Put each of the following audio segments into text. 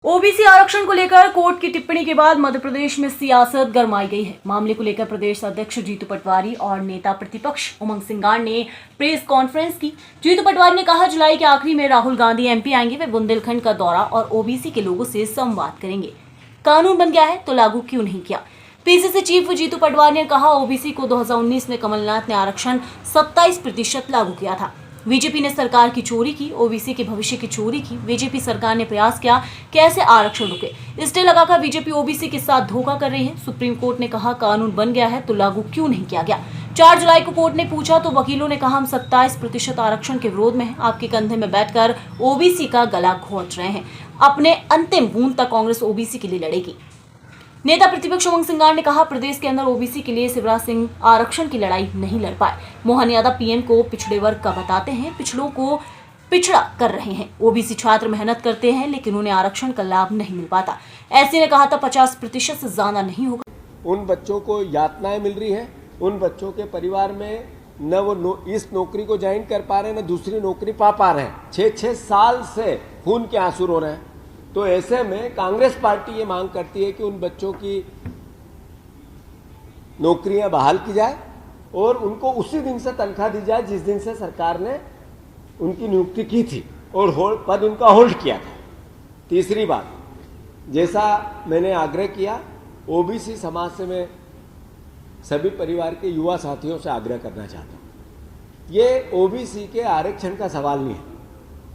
OBC आरक्षण को लेकर कोर्ट की टिप्पणी के बाद मध्य प्रदेश में सियासत गरमाई गई है। मामले को लेकर प्रदेश अध्यक्ष जीतू पटवारी और नेता प्रतिपक्ष उमंग सिंगार ने प्रेस कॉन्फ्रेंस की। जीतू पटवारी ने कहा, जुलाई के आखिरी में राहुल गांधी एमपी आएंगे। वे बुंदेलखंड का दौरा और ओबीसी के लोगों से संवाद करेंगे। कानून बन गया है तो लागू क्यों नहीं किया। पीसीसी चीफ जीतू पटवारी ने कहा, ओबीसी को 2019 में कमलनाथ ने आरक्षण 27% लागू किया था। बीजेपी ने सरकार की चोरी की, ओबीसी के भविष्य की चोरी की। बीजेपी सरकार ने प्रयास किया कैसे आरक्षण रुके। स्टे लगाकर बीजेपी ओबीसी के साथ धोखा कर रही है। सुप्रीम कोर्ट ने कहा, कानून बन गया है तो लागू क्यों नहीं किया गया। 4 जुलाई को कोर्ट ने पूछा तो वकीलों ने कहा, हम 27% आरक्षण के विरोध में हैं। आपके कंधे में बैठकर ओबीसी का गला घोंट रहे हैं। अपने अंतिम बूंद तक कांग्रेस ओबीसी के लिए लड़ेगी। नेता प्रतिपक्ष उमंग सिंगार ने कहा, प्रदेश के अंदर ओबीसी के लिए शिवराज सिंह आरक्षण की लड़ाई नहीं लड़ पाए। मोहन यादव पीएम को पिछड़े वर्ग का बताते हैं, पिछड़ों को पिछड़ा कर रहे हैं। ओबीसी छात्र मेहनत करते हैं लेकिन उन्हें आरक्षण का लाभ नहीं मिल पाता। ऐसे ने कहा था 50% से ज्यादा नहीं होगा। उन बच्चों को यातनाएं मिल रही है, उन बच्चों के परिवार में न वो इस नौकरी को ज्वाइन कर पा रहे हैं, न दूसरी नौकरी पा रहे हैं। 6-6 साल से खून के आंसू रो रहे हैं। तो ऐसे में कांग्रेस पार्टी ये मांग करती है कि उन बच्चों की नौकरियां बहाल की जाए और उनको उसी दिन से तनख्वाह दी जाए जिस दिन से सरकार ने उनकी नियुक्ति की थी और पद उनका होल्ड किया था। तीसरी बात, जैसा मैंने आग्रह किया, ओबीसी समाज से मैं सभी परिवार के युवा साथियों से आग्रह करना चाहता हूं। ये ओबीसी के आरक्षण का सवाल नहीं है।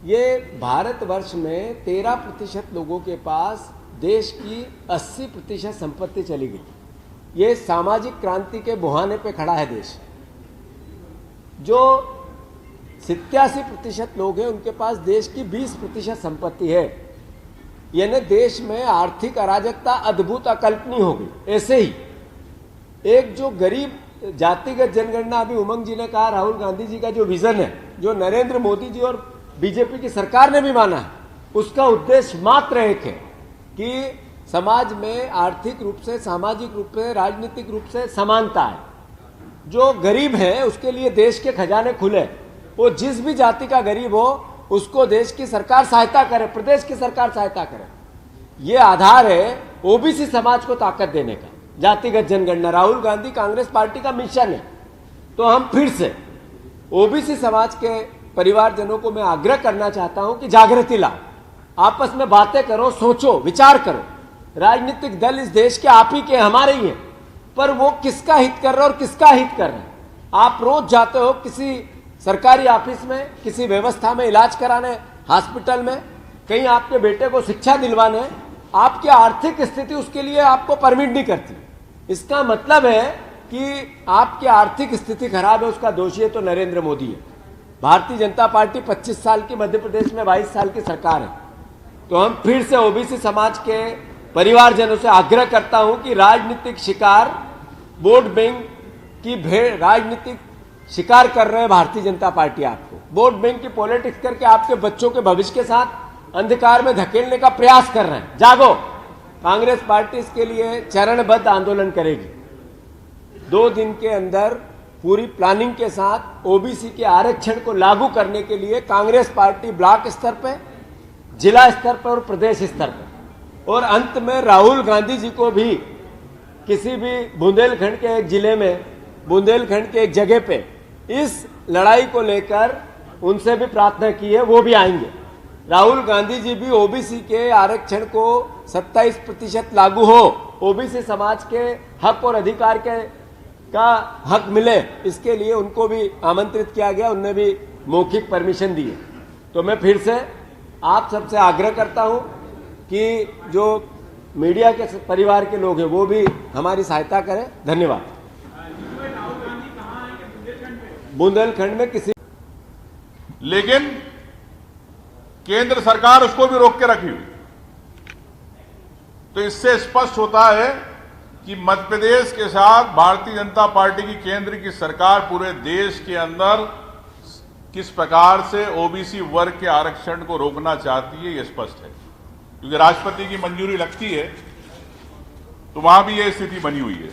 ये भारतवर्ष में 13% लोगों के पास देश की 80% संपत्ति चली गई। ये सामाजिक क्रांति के बुहाने पे खड़ा है देश। जो 87% लोग हैं उनके पास देश की 20% संपत्ति है। यानी देश में आर्थिक अराजकता अद्भुत अकल्पनीय हो गई। ऐसे ही एक जो गरीब जातिगत जनगणना, अभी उमंग जी ने कहा, राहुल गांधी जी का जो विजन है, जो नरेंद्र मोदी जी और बीजेपी की सरकार ने भी माना है, उसका उद्देश्य मात्र एक है कि समाज में आर्थिक रूप से, सामाजिक रूप से, राजनीतिक रूप से समानता है। जो गरीब है उसके लिए देश के खजाने खुले। वो जिस भी जाति का गरीब हो उसको देश की सरकार सहायता करे, प्रदेश की सरकार सहायता करे। ये आधार है ओबीसी समाज को ताकत देने का, जातिगत जनगणना। राहुल गांधी कांग्रेस पार्टी का मिशन है। तो हम फिर से ओबीसी समाज के परिवारजनों को मैं आग्रह करना चाहता हूं कि जागृति लाओ, आपस में बातें करो, सोचो, विचार करो। राजनीतिक दल इस देश के आप ही के, हमारे ही हैं, पर वो किसका हित कर रहे हैं और किसका हित कर रहे हैं। आप रोज जाते हो किसी सरकारी ऑफिस में, किसी व्यवस्था में इलाज कराने, हॉस्पिटल में, कहीं आपके बेटे को शिक्षा दिलवाने, आपकी आर्थिक स्थिति उसके लिए आपको परमिट नहीं करती। इसका मतलब है कि आपकी आर्थिक स्थिति खराब है, उसका दोषी है तो नरेंद्र मोदी है। भारतीय जनता पार्टी 25 साल की, मध्य प्रदेश में 22 साल की सरकार है। तो हम फिर से ओबीसी समाज के परिवारजनों से आग्रह करता हूं कि राजनीतिक शिकार, वोट बैंक की भेड़, राजनीतिक शिकार कर रहे हैं भारतीय जनता पार्टी आपको। वोट बैंक की पॉलिटिक्स करके आपके बच्चों के भविष्य के साथ अंधकार में धकेलने का प्रयास कर रहे हैं। जागो, कांग्रेस पार्टी इसके लिए चरणबद्ध आंदोलन करेगी। 2 दिन के अंदर पूरी प्लानिंग के साथ ओबीसी के आरक्षण को लागू करने के लिए कांग्रेस पार्टी ब्लॉक स्तर पर, जिला स्तर पर और प्रदेश स्तर पर, और अंत में राहुल गांधी जी को भी किसी भी बुंदेलखंड के एक जिले में, बुंदेलखंड के एक जगह पे इस लड़ाई को लेकर उनसे भी प्रार्थना की है, वो भी आएंगे। राहुल गांधी जी भी ओबीसी के आरक्षण को 27% लागू हो, ओबीसी समाज के हक और अधिकार का हक मिले, इसके लिए उनको भी आमंत्रित किया गया। उनने भी मौखिक परमिशन दी है। तो मैं फिर से आप सबसे आग्रह करता हूं कि जो मीडिया के परिवार के लोग हैं वो भी हमारी सहायता करें। धन्यवाद। बुंदेलखंड में किसी, लेकिन केंद्र सरकार उसको भी रोक के रखी हुई। तो इससे स्पष्ट होता है कि मध्य प्रदेश के साथ भारतीय जनता पार्टी की केंद्र की सरकार पूरे देश के अंदर किस प्रकार से ओबीसी वर्ग के आरक्षण को रोकना चाहती है, यह स्पष्ट है। क्योंकि राष्ट्रपति की मंजूरी लगती है तो वहां भी यह स्थिति बनी हुई है।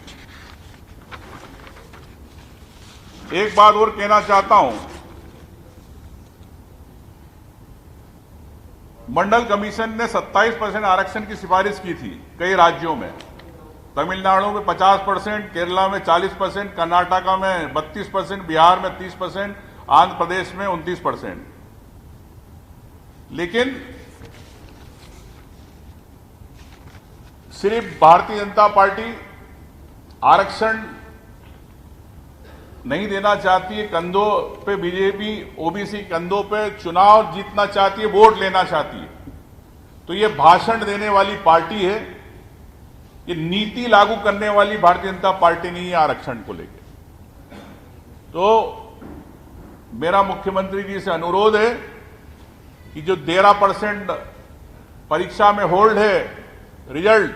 एक बात और कहना चाहता हूं, मंडल कमीशन ने 27% आरक्षण की सिफारिश की थी कई राज्यों में। तमिलनाडु में 50%, केरला में 40%, कर्नाटका में 32%, बिहार में 30%, आंध्र प्रदेश में 29%। लेकिन सिर्फ भारतीय जनता पार्टी आरक्षण नहीं देना चाहती है, कंधों पे बीजेपी ओबीसी कंधों पे चुनाव जीतना चाहती है, वोट लेना चाहती है। तो ये भाषण देने वाली पार्टी है, ये नीति लागू करने वाली भारतीय जनता पार्टी नहीं है आरक्षण को लेकर। तो मेरा मुख्यमंत्री जी से अनुरोध है कि जो 13% परीक्षा में होल्ड है रिजल्ट,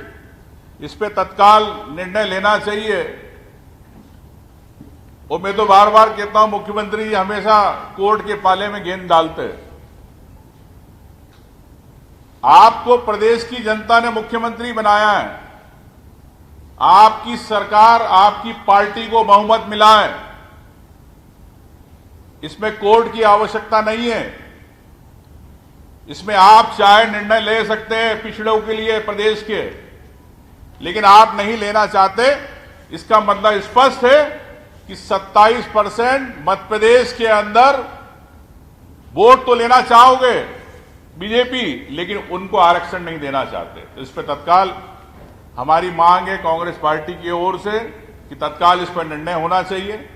इस पे तत्काल निर्णय लेना चाहिए। और मैं तो बार बार कहता हूं, मुख्यमंत्री जी हमेशा कोर्ट के पाले में गेंद डालते हैं। आपको प्रदेश की जनता ने मुख्यमंत्री बनाया है, आपकी सरकार, आपकी पार्टी को बहुमत मिला है, इसमें कोर्ट की आवश्यकता नहीं है। इसमें आप चाहे निर्णय ले सकते हैं पिछड़ों के लिए प्रदेश के, लेकिन आप नहीं लेना चाहते। इसका मतलब स्पष्ट है कि 27% मध्य प्रदेश के अंदर वोट तो लेना चाहोगे बीजेपी, लेकिन उनको आरक्षण नहीं देना चाहते। तो इस पर तत्काल हमारी मांग है कांग्रेस पार्टी की ओर से कि तत्काल इस पर निर्णय होना चाहिए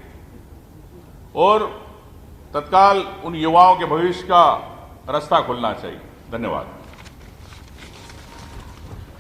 और तत्काल उन युवाओं के भविष्य का रास्ता खुलना चाहिए। धन्यवाद।